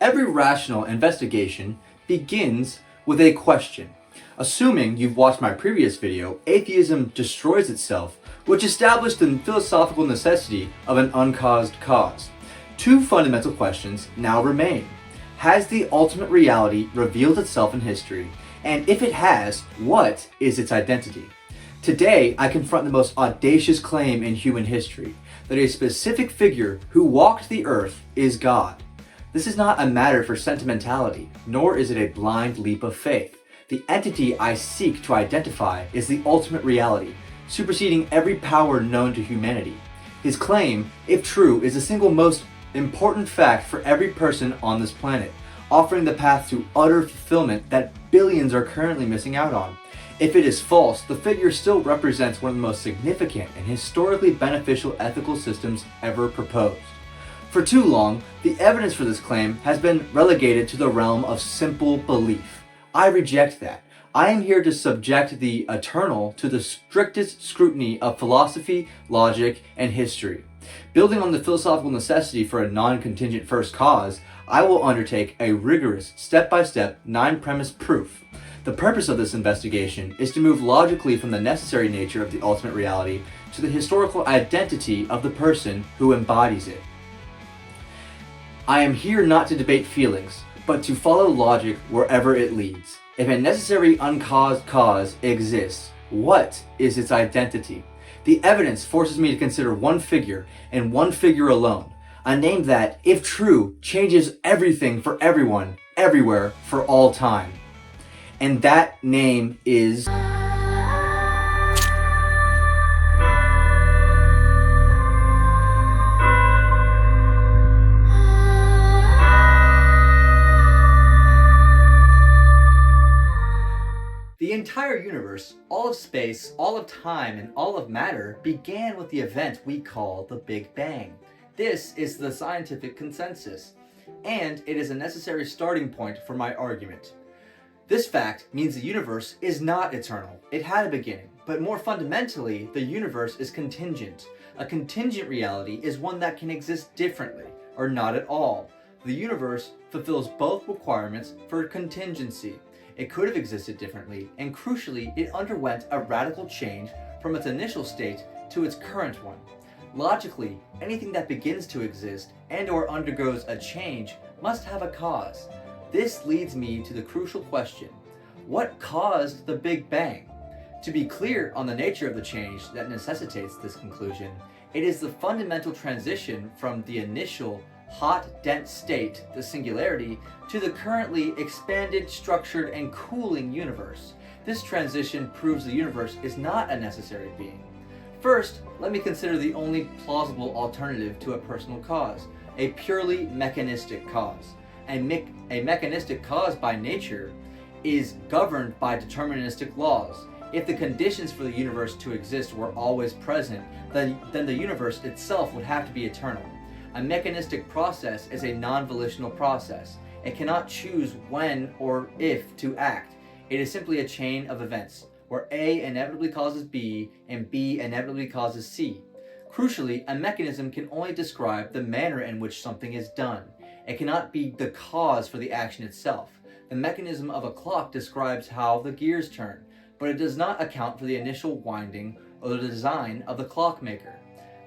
Every rational investigation begins with a question. Assuming you've watched my previous video, Atheism Destroys Itself, which established the philosophical necessity of an uncaused cause. Two fundamental questions now remain. Has the ultimate reality revealed itself in history? And if it has, what is its identity? Today, I confront the most audacious claim in human history, that a specific figure who walked the earth is God. This is not a matter for sentimentality, nor is it a blind leap of faith. The entity I seek to identify is the ultimate reality, superseding every power known to humanity. His claim, if true, is the single most important fact for every person on this planet, offering the path to utter fulfillment that billions are currently missing out on. If it is false, the figure still represents one of the most significant and historically beneficial ethical systems ever proposed. For too long, the evidence for this claim has been relegated to the realm of simple belief. I reject that. I am here to subject the eternal to the strictest scrutiny of philosophy, logic, and history. Building on the philosophical necessity for a non-contingent first cause, I will undertake a rigorous, step-by-step, 9-premise proof. The purpose of this investigation is to move logically from the necessary nature of the ultimate reality to the historical identity of the person who embodies it. I am here not to debate feelings, but to follow logic wherever it leads. If a necessary uncaused cause exists, what is its identity? The evidence forces me to consider one figure, and one figure alone. A name that, if true, changes everything for everyone, everywhere, for all time. And that name is... The entire universe, all of space, all of time, and all of matter began with the event we call the Big Bang. This is the scientific consensus, and it is a necessary starting point for my argument. This fact means the universe is not eternal. It had a beginning, but more fundamentally, the universe is contingent. A contingent reality is one that can exist differently, or not at all. The universe fulfills both requirements for contingency. It could have existed differently, and crucially, it underwent a radical change from its initial state to its current one. Logically, anything that begins to exist and/or undergoes a change must have a cause. This leads me to the crucial question: what caused the Big Bang? To be clear on the nature of the change that necessitates this conclusion, it is the fundamental transition from the initial hot, dense state, the singularity, to the currently expanded, structured, and cooling universe. This transition proves the universe is not a necessary being. First, let me consider the only plausible alternative to a personal cause, a purely mechanistic cause. A mechanistic cause by nature is governed by deterministic laws. If the conditions for the universe to exist were always present, then the universe itself would have to be eternal. A mechanistic process is a non-volitional process. It cannot choose when or if to act. It is simply a chain of events, where A inevitably causes B and B inevitably causes C. Crucially, a mechanism can only describe the manner in which something is done. It cannot be the cause for the action itself. The mechanism of a clock describes how the gears turn, but it does not account for the initial winding or the design of the clockmaker.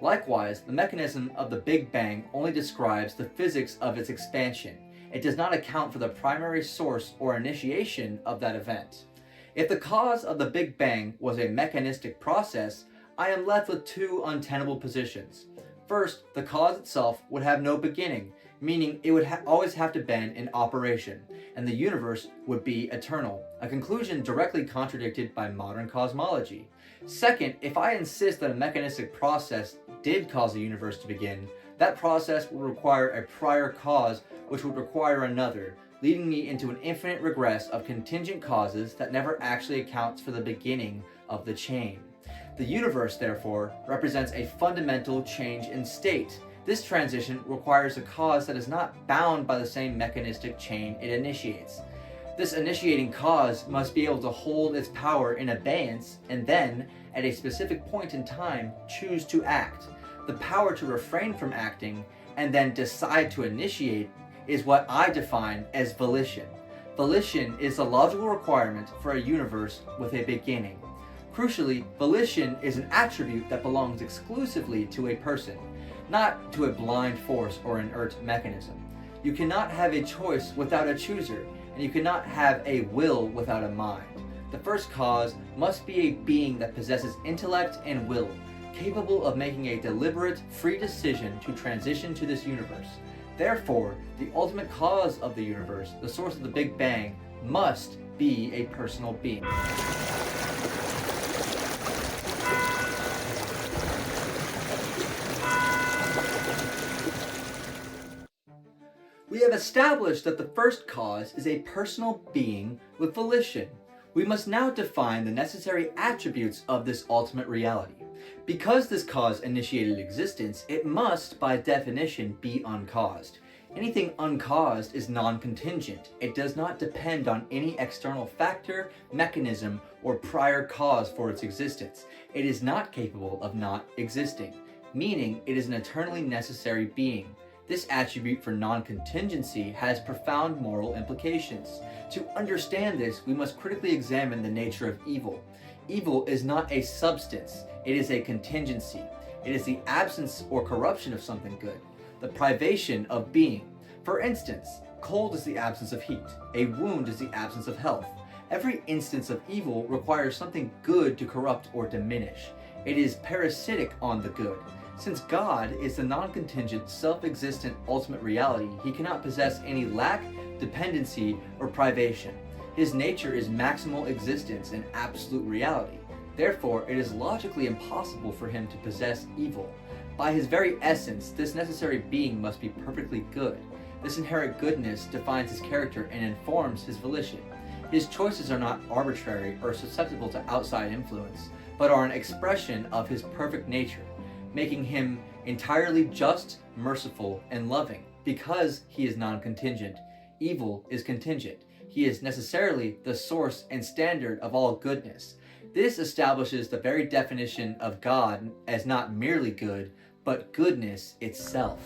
Likewise, the mechanism of the Big Bang only describes the physics of its expansion. It does not account for the primary source or initiation of that event. If the cause of the Big Bang was a mechanistic process, I am left with two untenable positions. First, the cause itself would have no beginning, meaning it would always have to been in operation, and the universe would be eternal, a conclusion directly contradicted by modern cosmology. Second, if I insist that a mechanistic process did cause the universe to begin, that process would require a prior cause which would require another, leading me into an infinite regress of contingent causes that never actually accounts for the beginning of the chain. The universe, therefore, represents a fundamental change in state. This transition requires a cause that is not bound by the same mechanistic chain it initiates. This initiating cause must be able to hold its power in abeyance and then, at a specific point in time, choose to act. The power to refrain from acting and then decide to initiate is what I define as volition. Volition is a logical requirement for a universe with a beginning. Crucially, volition is an attribute that belongs exclusively to a person, not to a blind force or inert mechanism. You cannot have a choice without a chooser, and you cannot have a will without a mind. The first cause must be a being that possesses intellect and will, capable of making a deliberate, free decision to transition to this universe. Therefore, the ultimate cause of the universe, the source of the Big Bang, must be a personal being. We have established that the first cause is a personal being with volition. We must now define the necessary attributes of this ultimate reality. Because this cause initiated existence, it must, by definition, be uncaused. Anything uncaused is non-contingent. It does not depend on any external factor, mechanism, or prior cause for its existence. It is not capable of not existing, meaning it is an eternally necessary being. This attribute for non-contingency has profound moral implications. To understand this, we must critically examine the nature of evil. Evil is not a substance, it is a contingency. It is the absence or corruption of something good, the privation of being. For instance, cold is the absence of heat, a wound is the absence of health. Every instance of evil requires something good to corrupt or diminish. It is parasitic on the good. Since God is the non-contingent, self-existent ultimate reality, he cannot possess any lack, dependency, or privation. His nature is maximal existence and absolute reality. Therefore, it is logically impossible for him to possess evil. By his very essence, this necessary being must be perfectly good. This inherent goodness defines his character and informs his volition. His choices are not arbitrary or susceptible to outside influence, but are an expression of his perfect nature, making him entirely just, merciful, and loving. Because he is non-contingent, evil is contingent. He is necessarily the source and standard of all goodness. This establishes the very definition of God as not merely good, but goodness itself.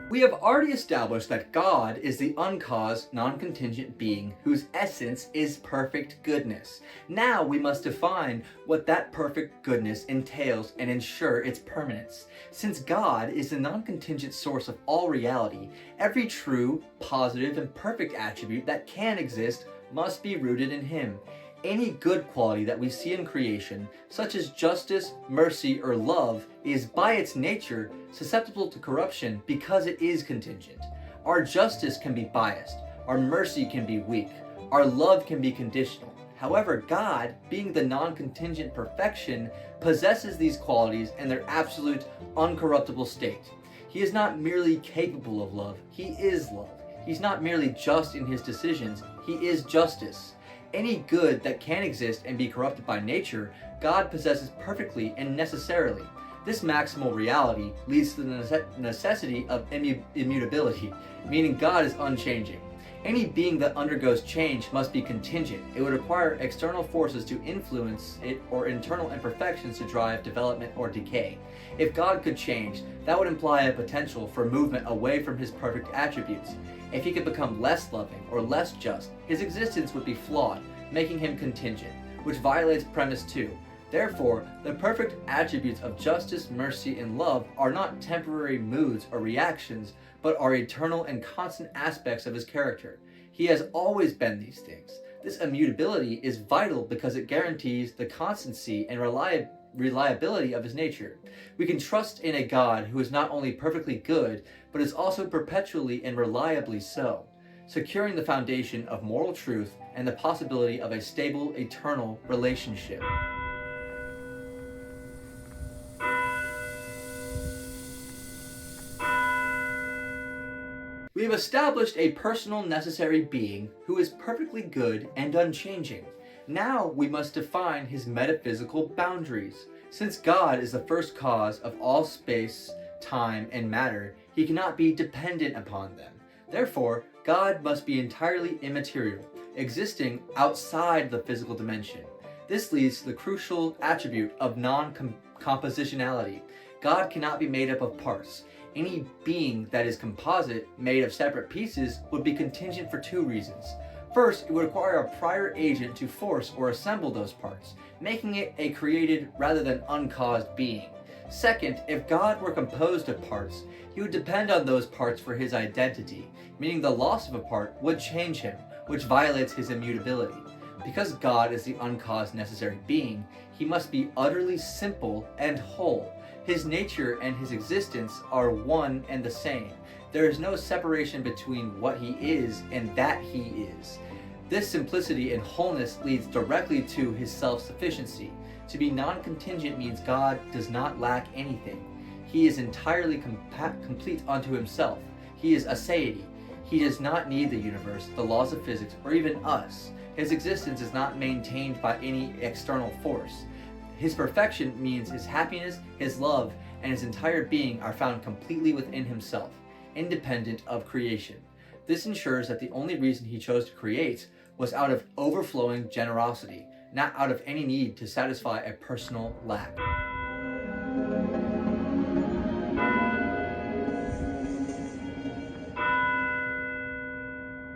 We have already established that God is the uncaused, non-contingent being whose essence is perfect goodness. Now we must define what that perfect goodness entails and ensure its permanence. Since God is the non-contingent source of all reality, every true, positive, and perfect attribute that can exist must be rooted in him. Any good quality that we see in creation, such as justice, mercy, or love, is by its nature susceptible to corruption because it is contingent. Our justice can be biased, our mercy can be weak, our love can be conditional. However, God, being the non-contingent perfection, possesses these qualities in their absolute, uncorruptible state. He is not merely capable of love, he is love. He's not merely just in his decisions, he is justice. Any good that can exist and be corrupted by nature, God possesses perfectly and necessarily. This maximal reality leads to the necessity of immutability, meaning God is unchanging. Any being that undergoes change must be contingent. It would require external forces to influence it or internal imperfections to drive development or decay. If God could change, that would imply a potential for movement away from his perfect attributes. If he could become less loving or less just, his existence would be flawed, making him contingent, which violates premise 2. Therefore, the perfect attributes of justice, mercy, and love are not temporary moods or reactions, but are eternal and constant aspects of his character. He has always been these things. This immutability is vital because it guarantees the constancy and reliability of his nature. We can trust in a God who is not only perfectly good, but is also perpetually and reliably so, securing the foundation of moral truth and the possibility of a stable, eternal relationship. We have established a personal necessary being who is perfectly good and unchanging. Now we must define his metaphysical boundaries. Since God is the first cause of all space, time, and matter, he cannot be dependent upon them. Therefore, God must be entirely immaterial, existing outside the physical dimension. This leads to the crucial attribute of non-compositionality. God cannot be made up of parts. Any being that is composite, made of separate pieces, would be contingent for two reasons. First, it would require a prior agent to force or assemble those parts, making it a created rather than uncaused being. Second, if God were composed of parts, he would depend on those parts for his identity, meaning the loss of a part would change him, which violates his immutability. Because God is the uncaused necessary being, he must be utterly simple and whole. His nature and his existence are one and the same. There is no separation between what he is and that he is. This simplicity and wholeness leads directly to his self-sufficiency. To be non-contingent means God does not lack anything. He is entirely complete unto himself. He is aseity. He does not need the universe, the laws of physics, or even us. His existence is not maintained by any external force. His perfection means his happiness, his love, and his entire being are found completely within himself, independent of creation. This ensures that the only reason he chose to create was out of overflowing generosity, not out of any need to satisfy a personal lack.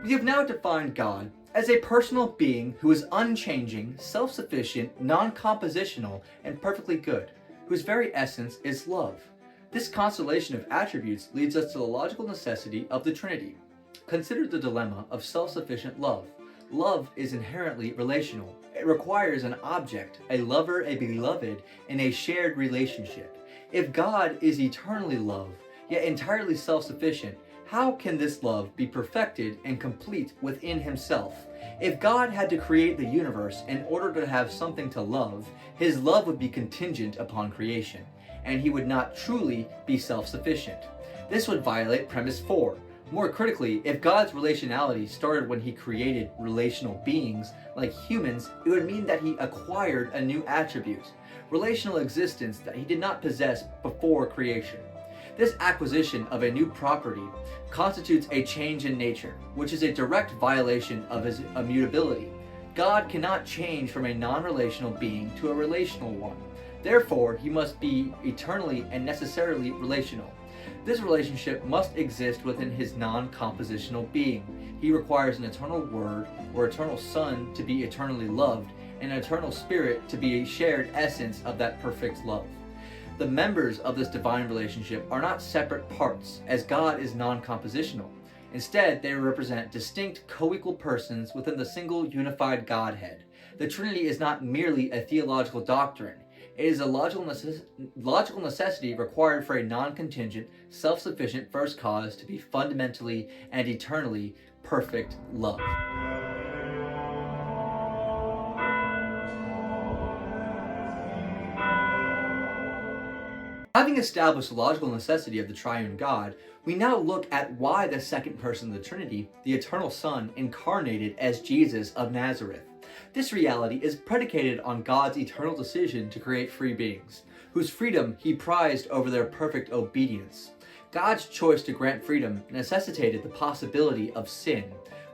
We have now defined God as a personal being who is unchanging, self-sufficient, non-compositional, and perfectly good, whose very essence is love. This constellation of attributes leads us to the logical necessity of the Trinity. Consider the dilemma of self-sufficient love. Love is inherently relational. It requires an object, a lover, a beloved, in a shared relationship. If God is eternally love, yet entirely self-sufficient, how can this love be perfected and complete within himself? If God had to create the universe in order to have something to love, his love would be contingent upon creation, and he would not truly be self-sufficient. This would violate premise 4. More critically, if God's relationality started when he created relational beings like humans, it would mean that he acquired a new attribute, relational existence that he did not possess before creation. This acquisition of a new property constitutes a change in nature, which is a direct violation of his immutability. God cannot change from a non-relational being to a relational one. Therefore, he must be eternally and necessarily relational. This relationship must exist within his non-compositional being. He requires an eternal Word or eternal Son to be eternally loved, and an eternal Spirit to be a shared essence of that perfect love. The members of this divine relationship are not separate parts, as God is non-compositional. Instead, they represent distinct, co-equal persons within the single unified Godhead. The Trinity is not merely a theological doctrine. It is a logical necessity required for a non-contingent, self-sufficient first cause to be fundamentally and eternally perfect love. Having established the logical necessity of the triune God, we now look at why the second person of the Trinity, the eternal Son, incarnated as Jesus of Nazareth. This reality is predicated on God's eternal decision to create free beings, whose freedom he prized over their perfect obedience. God's choice to grant freedom necessitated the possibility of sin,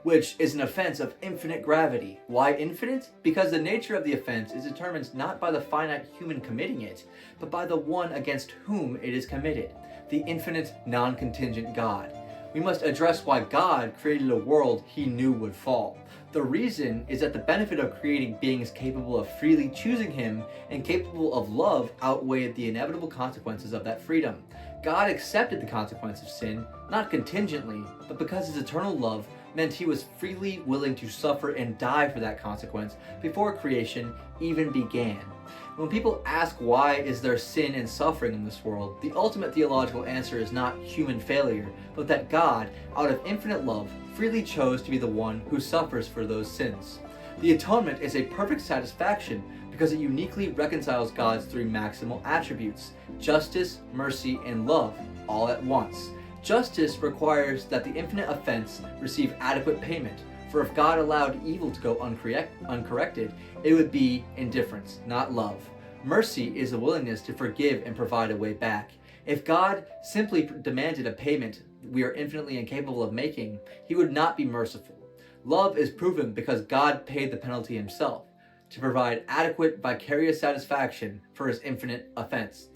which is an offense of infinite gravity. Why infinite? Because the nature of the offense is determined not by the finite human committing it, but by the one against whom it is committed, the infinite, non-contingent God. We must address why God created a world he knew would fall. The reason is that the benefit of creating beings capable of freely choosing him and capable of love outweighed the inevitable consequences of that freedom. God accepted the consequence of sin, not contingently, but because his eternal love meant he was freely willing to suffer and die for that consequence before creation even began. When people ask why is there sin and suffering in this world, the ultimate theological answer is not human failure, but that God, out of infinite love, freely chose to be the one who suffers for those sins. The atonement is a perfect satisfaction because it uniquely reconciles God's three maximal attributes: justice, mercy, and love, all at once. Justice requires that the infinite offense receive adequate payment, for if God allowed evil to go uncorrected, it would be indifference, not love. Mercy is a willingness to forgive and provide a way back. If God simply demanded a payment we are infinitely incapable of making, he would not be merciful. Love is proven because God paid the penalty himself. to provide adequate vicarious satisfaction for his infinite offense.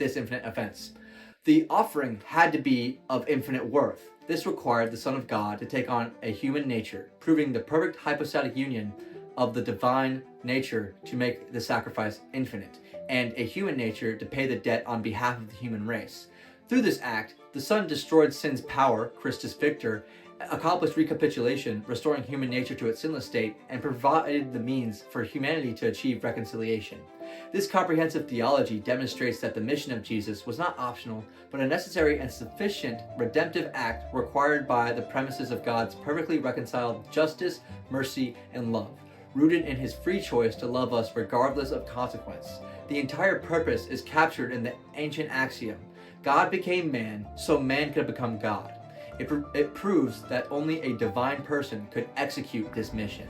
The offering had to be of infinite worth. This required the Son of God to take on a human nature, proving the perfect hypostatic union of the divine nature to make the sacrifice infinite, and a human nature to pay the debt on behalf of the human race. Through this act, the Son destroyed sin's power, Christus Victor, accomplished recapitulation, restoring human nature to its sinless state, and provided the means for humanity to achieve reconciliation. This comprehensive theology demonstrates that the mission of Jesus was not optional, but a necessary and sufficient redemptive act required by the premises of God's perfectly reconciled justice, mercy, and love, rooted in his free choice to love us regardless of consequence. The entire purpose is captured in the ancient axiom: God became man, so man could become God. It proves that only a divine person could execute this mission.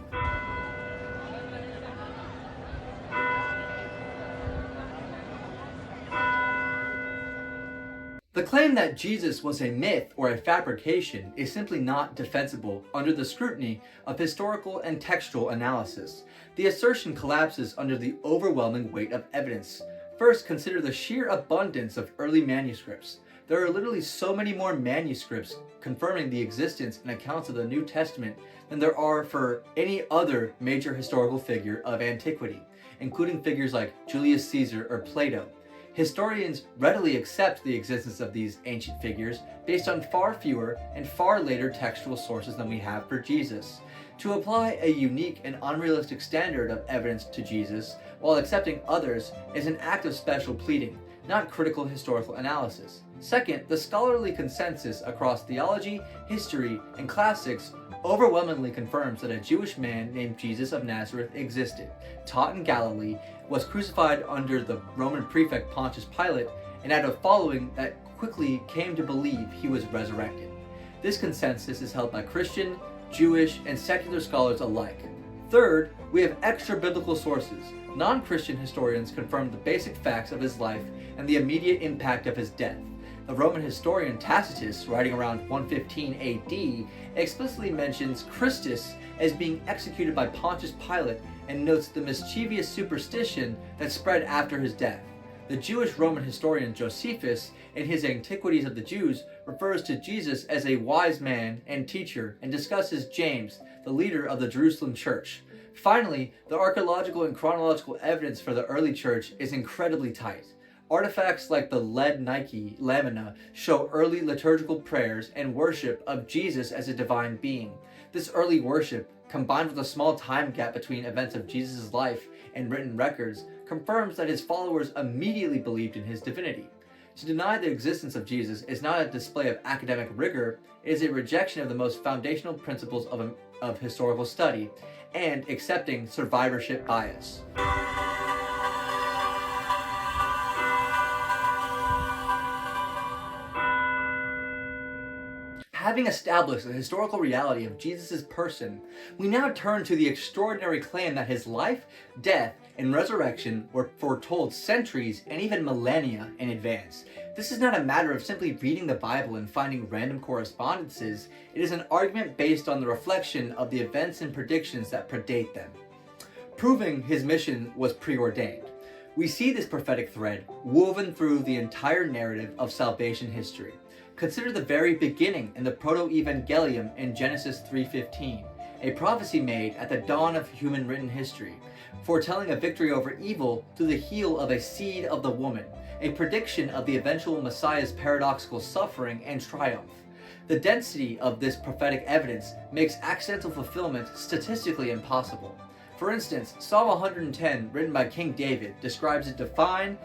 The claim that Jesus was a myth or a fabrication is simply not defensible under the scrutiny of historical and textual analysis. The assertion collapses under the overwhelming weight of evidence. First, consider the sheer abundance of early manuscripts. There are literally so many more manuscripts confirming the existence and accounts of the New Testament than there are for any other major historical figure of antiquity, including figures like Julius Caesar or Plato. Historians readily accept the existence of these ancient figures based on far fewer and far later textual sources than we have for Jesus. To apply a unique and unrealistic standard of evidence to Jesus while accepting others is an act of special pleading, not critical historical analysis. Second, the scholarly consensus across theology, history, and classics overwhelmingly confirms that a Jewish man named Jesus of Nazareth existed, taught in Galilee, was crucified under the Roman prefect Pontius Pilate, and had a following that quickly came to believe he was resurrected. This consensus is held by Christian, Jewish, and secular scholars alike. Third, we have extra-biblical sources. Non-Christian historians confirm the basic facts of his life and the immediate impact of his death. The Roman historian Tacitus, writing around 115 AD, explicitly mentions Christus as being executed by Pontius Pilate and notes the mischievous superstition that spread after his death. The Jewish Roman historian Josephus, in his Antiquities of the Jews, refers to Jesus as a wise man and teacher and discusses James, the leader of the Jerusalem church. Finally, the archaeological and chronological evidence for the early church is incredibly tight. Artifacts like the lead Nike lamina show early liturgical prayers and worship of Jesus as a divine being. This early worship, combined with a small time gap between events of Jesus' life and written records, confirms that his followers immediately believed in his divinity. To deny the existence of Jesus is not a display of academic rigor, it is a rejection of the most foundational principles of historical study and accepting survivorship bias. Having established the historical reality of Jesus' person, we now turn to the extraordinary claim that his life, death, and resurrection were foretold centuries and even millennia in advance. This is not a matter of simply reading the Bible and finding random correspondences. It is an argument based on the reflection of the events and predictions that predate them, proving his mission was preordained. We see this prophetic thread woven through the entire narrative of salvation history. Consider the very beginning in the Proto-Evangelium in Genesis 3:15, a prophecy made at the dawn of human written history, foretelling a victory over evil through the heel of a seed of the woman, a prediction of the eventual Messiah's paradoxical suffering and triumph. The density of this prophetic evidence makes accidental fulfillment statistically impossible. For instance, Psalm 110, written by King David, describes a divine,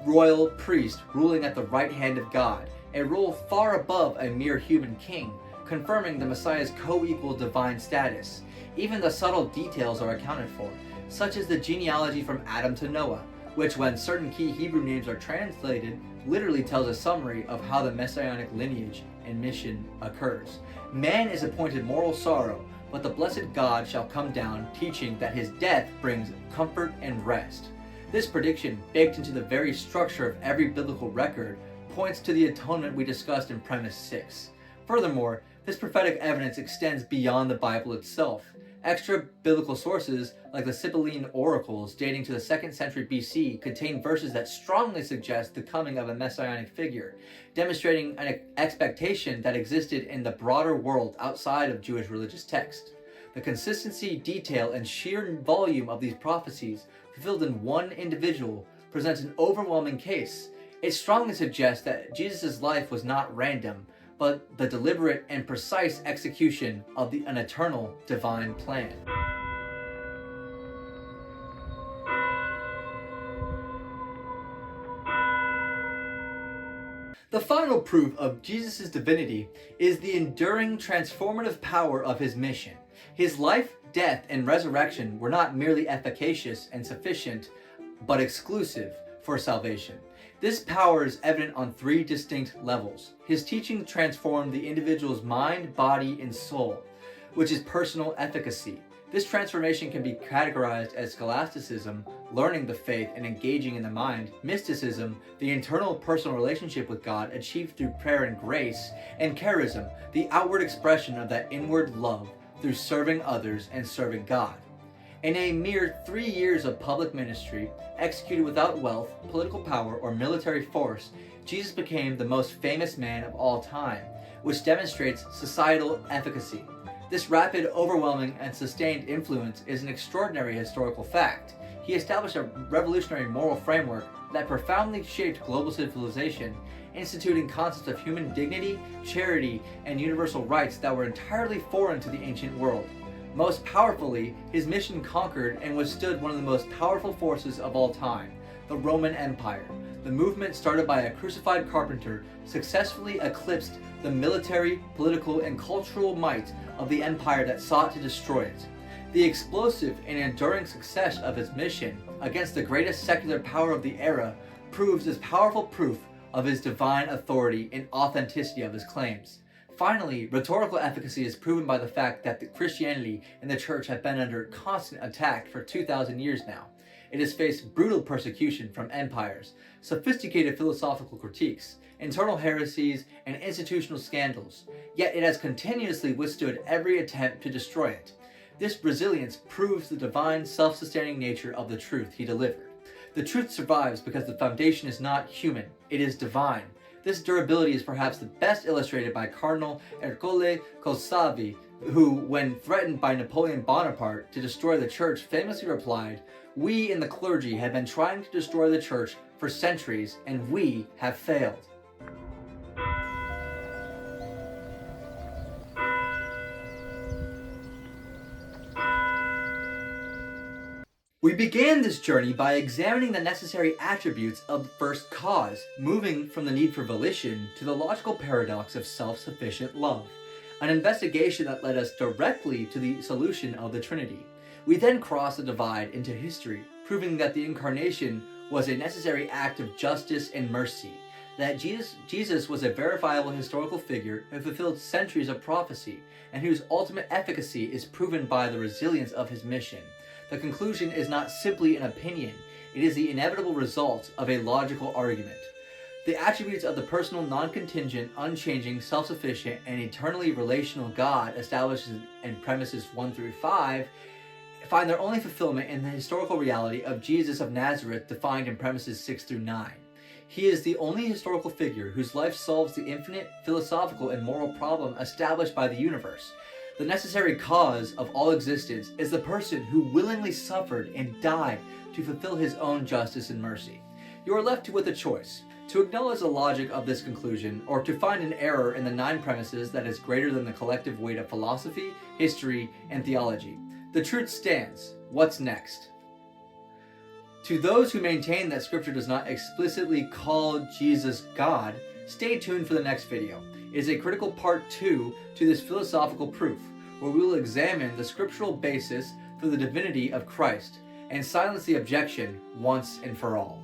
royal priest ruling at the right hand of God, a role far above a mere human king, confirming the Messiah's co-equal divine status. Even the subtle details are accounted for, such as the genealogy from Adam to Noah, which, when certain key Hebrew names are translated, literally tells a summary of how the messianic lineage and mission occurs. Man is appointed moral sorrow, but the blessed God shall come down, teaching that his death brings comfort and rest. This prediction, baked into the very structure of every biblical record, points to the atonement we discussed in premise 6. Furthermore, this prophetic evidence extends beyond the Bible itself. Extra biblical sources, like the Sibylline oracles dating to the 2nd century BC, contain verses that strongly suggest the coming of a messianic figure, demonstrating an expectation that existed in the broader world outside of Jewish religious text. The consistency, detail, and sheer volume of these prophecies, fulfilled in one individual, presents an overwhelming case. It strongly suggests that Jesus' life was not random, but the deliberate and precise execution of an eternal divine plan. The final proof of Jesus' divinity is the enduring transformative power of his mission. His life, death, and resurrection were not merely efficacious and sufficient, but exclusive for salvation. This power is evident on 3 distinct levels. His teaching transformed the individual's mind, body, and soul, which is personal efficacy. This transformation can be categorized as scholasticism, learning the faith and engaging in the mind; mysticism, the internal personal relationship with God achieved through prayer and grace; and charism, the outward expression of that inward love through serving others and serving God. In a mere 3 years of public ministry, executed without wealth, political power, or military force, Jesus became the most famous man of all time, which demonstrates societal efficacy. This rapid, overwhelming, and sustained influence is an extraordinary historical fact. He established a revolutionary moral framework that profoundly shaped global civilization, instituting concepts of human dignity, charity, and universal rights that were entirely foreign to the ancient world. Most powerfully, his mission conquered and withstood one of the most powerful forces of all time, the Roman Empire. The movement, started by a crucified carpenter, successfully eclipsed the military, political, and cultural might of the empire that sought to destroy it. The explosive and enduring success of his mission against the greatest secular power of the era proves as powerful proof of his divine authority and authenticity of his claims. Finally, rhetorical efficacy is proven by the fact that Christianity and the Church have been under constant attack for 2,000 years now. It has faced brutal persecution from empires, sophisticated philosophical critiques, internal heresies, and institutional scandals, yet it has continuously withstood every attempt to destroy it. This resilience proves the divine, self-sustaining nature of the truth he delivered. The truth survives because the foundation is not human, it is divine. This durability is perhaps the best illustrated by Cardinal Ercole Colsavi, who, when threatened by Napoleon Bonaparte to destroy the church, famously replied, "We in the clergy have been trying to destroy the church for centuries, and we have failed." We began this journey by examining the necessary attributes of the first cause, moving from the need for volition to the logical paradox of self-sufficient love, an investigation that led us directly to the solution of the Trinity. We then crossed the divide into history, proving that the incarnation was a necessary act of justice and mercy, that Jesus was a verifiable historical figure who fulfilled centuries of prophecy, and whose ultimate efficacy is proven by the resilience of his mission. The conclusion is not simply an opinion, it is the inevitable result of a logical argument. The attributes of the personal, non-contingent, unchanging, self-sufficient, and eternally relational God established in premises 1 through 5 find their only fulfillment in the historical reality of Jesus of Nazareth defined in premises 6 through 9. He is the only historical figure whose life solves the infinite philosophical and moral problem established by the universe. The necessary cause of all existence is the person who willingly suffered and died to fulfill his own justice and mercy. You are left with a choice: to acknowledge the logic of this conclusion, or to find an error in the 9 premises that is greater than the collective weight of philosophy, history, and theology. The truth stands. What's next? To those who maintain that Scripture does not explicitly call Jesus God, stay tuned for the next video. It is a critical part 2 to this philosophical proof, where we will examine the scriptural basis for the divinity of Christ and silence the objection once and for all.